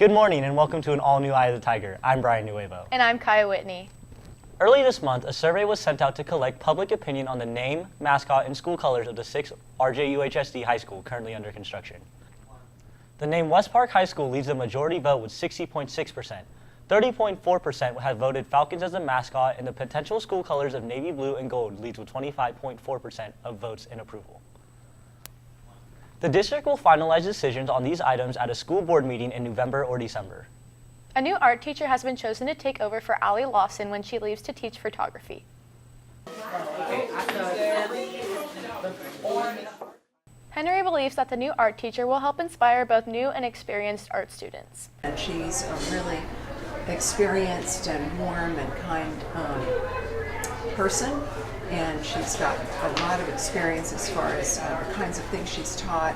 Good morning and welcome to an all-new Eye of the Tiger. I'm Brian Nuevo. And I'm Kaya Whitney. Early this month, a survey was sent out to collect public opinion on the name, mascot, and school colors of the 6 RJUHSD high school currently under construction. The name West Park High School leads the majority vote with 60.6%. 30.4% have voted Falcons as the mascot, and the potential school colors of navy blue and gold leads with 25.4% of votes in approval. The district will finalize decisions on these items at a school board meeting in November or December. A new art teacher has been chosen to take over for Allie Lawson when she leaves to teach photography. Henry believes that the new art teacher will help inspire both new and experienced art students. And she's a really experienced and warm and kind person, and she's got a lot of experience as far as the kinds of things she's taught.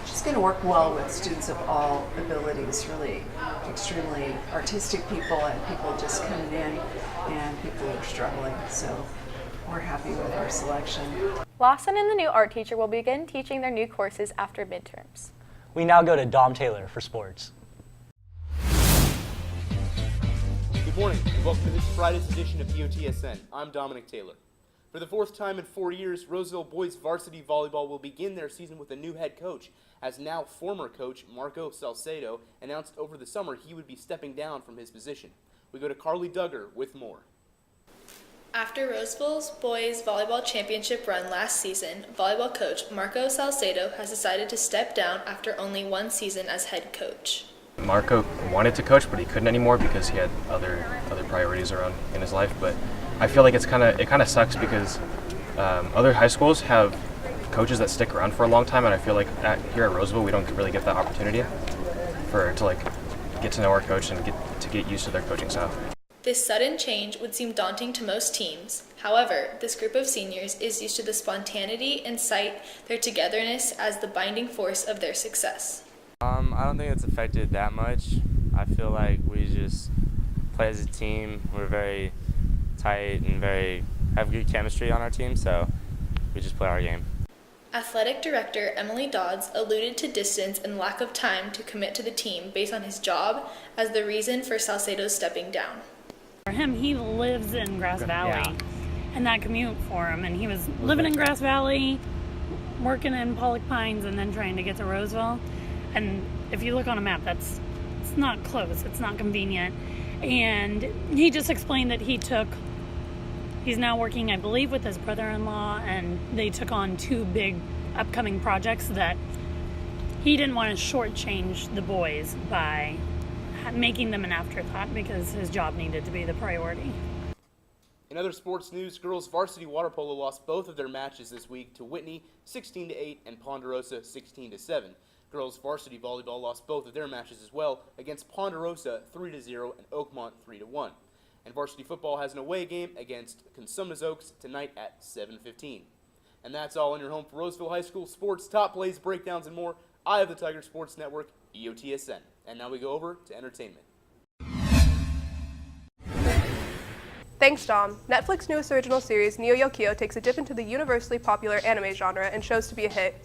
She's going to work well with students of all abilities, really extremely artistic people and people just coming in and people who are struggling. So we're happy with our selection. Lawson and the new art teacher will begin teaching their new courses after midterms. We now go to Dom Taylor for sports. Good morning and welcome to this Friday's edition of EOTSN. I'm Dominic Taylor. For the fourth time in 4 years, Roseville boys varsity volleyball will begin their season with a new head coach, as now former coach Marco Salcedo announced over the summer he would be stepping down from his position. We go to Carly Duggar with more. After Roseville's boys volleyball championship run last season, volleyball coach Marco Salcedo has decided to step down after only one season as head coach. Marco wanted to coach, but he couldn't anymore because he had other priorities around in his life. But I feel like it kind of sucks because other high schools have coaches that stick around for a long time, and I feel like here at Roseville we don't really get that opportunity to get to know our coach and get used to their coaching style. This sudden change would seem daunting to most teams. However, this group of seniors is used to the spontaneity and cite their togetherness as the binding force of their success. I don't think it's affected that much. I feel like we just play as a team. We're very tight and have good chemistry on our team, so we just play our game. Athletic director Emily Dodds alluded to distance and lack of time to commit to the team based on his job as the reason for Salcedo's stepping down. For him, he lives in Grass Valley, and that commute for him, and he was living in Grass Valley, working in Pollock Pines, and then trying to get to Roseville. And if you look on a map, it's not close, it's not convenient. And he just explained that he's now working, I believe, with his brother-in-law, and they took on 2 big upcoming projects that he didn't want to shortchange the boys by making them an afterthought because his job needed to be the priority. In other sports news, girls varsity water polo lost both of their matches this week to Whitney 16-8 and Ponderosa 16-7. Girls varsity volleyball lost both of their matches as well against Ponderosa 3-0 and Oakmont 3-1. And varsity football has an away game against Consumnes Oaks tonight at 7:15. And that's all in your home for Roseville High School sports, top plays, breakdowns, and more. Eye of the Tiger Sports Network, EOTSN. And now we go over to entertainment. Thanks, Dom. Netflix's newest original series, Neo Yokio, takes a dip into the universally popular anime genre and shows to be a hit.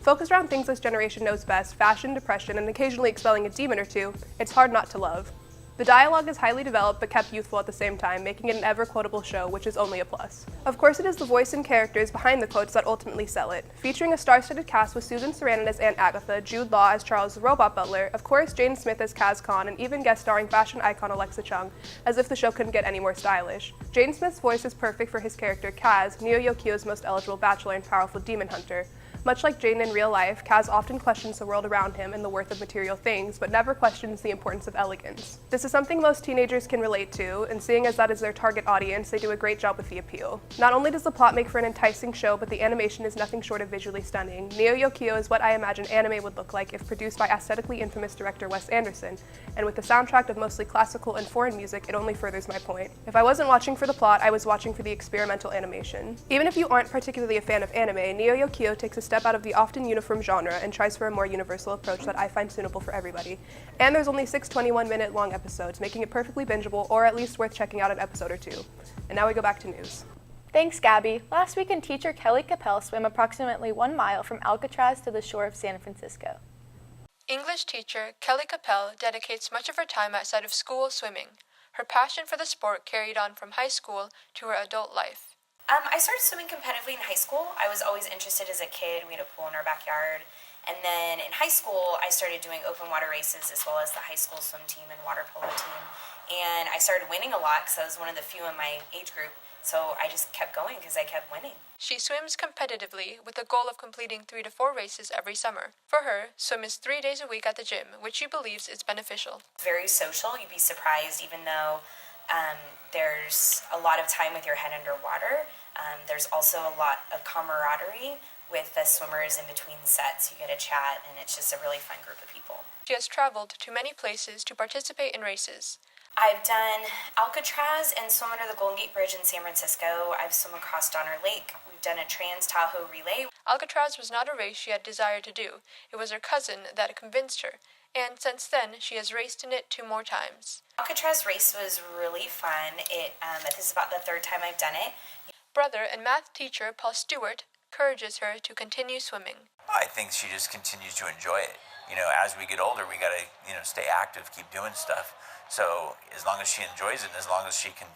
Focused around things this generation knows best, fashion, depression, and occasionally expelling a demon or two, it's hard not to love. The dialogue is highly developed but kept youthful at the same time, making it an ever-quotable show, which is only a plus. Of course, it is the voice and characters behind the quotes that ultimately sell it. Featuring a star-studded cast with Susan Sarandon as Aunt Agatha, Jude Law as Charles the Robot Butler, of course Jane Smith as Kaz Khan, and even guest starring fashion icon Alexa Chung, as if the show couldn't get any more stylish. Jane Smith's voice is perfect for his character Kaz, Neo Yokio's most eligible bachelor and powerful demon hunter. Much like Jane in real life, Kaz often questions the world around him and the worth of material things, but never questions the importance of elegance. This is something most teenagers can relate to, and seeing as that is their target audience, they do a great job with the appeal. Not only does the plot make for an enticing show, but the animation is nothing short of visually stunning. Neo Yokio is what I imagine anime would look like if produced by aesthetically infamous director Wes Anderson, and with a soundtrack of mostly classical and foreign music, it only furthers my point. If I wasn't watching for the plot, I was watching for the experimental animation. Even if you aren't particularly a fan of anime, Neo Yokio takes a step out of the often uniform genre and tries for a more universal approach that I find suitable for everybody. And there's only 6 21-minute long episodes, making it perfectly bingeable, or at least worth checking out an episode or 2. And now we go back to news. Thanks, Gabby. Last weekend, teacher Kelly Capel swam approximately 1 mile from Alcatraz to the shore of San Francisco. English teacher Kelly Capel dedicates much of her time outside of school swimming. Her passion for the sport carried on from high school to her adult life. I started swimming competitively in high school. I was always interested as a kid. We had a pool in our backyard. And then in high school, I started doing open water races as well as the high school swim team and water polo team. And I started winning a lot because I was one of the few in my age group. So I just kept going because I kept winning. She swims competitively with the goal of completing 3 to 4 races every summer. For her, swim is 3 days a week at the gym, which she believes is beneficial. It's very social. You'd be surprised, even though there's a lot of time with your head underwater. There's also a lot of camaraderie with the swimmers in between sets. You get a chat, and it's just a really fun group of people. She has traveled to many places to participate in races. I've done Alcatraz and swum under the Golden Gate Bridge in San Francisco. I've swum across Donner Lake. We've done a Trans-Tahoe relay. Alcatraz was not a race she had desired to do. It was her cousin that convinced her, and since then she has raced in it 2 more times. Alcatraz race was really fun. This is about the 3rd time I've done it. Brother and math teacher Paul Stewart encourages her to continue swimming. I think she just continues to enjoy it. As we get older, we gotta, stay active, keep doing stuff. So as long as she enjoys it, and as long as she can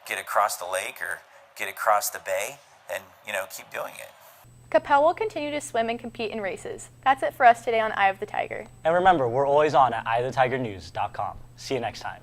get across the lake or get across the bay, then, keep doing it. Capel will continue to swim and compete in races. That's it for us today on Eye of the Tiger. And remember, we're always on at eyeofthetigernews.com. See you next time.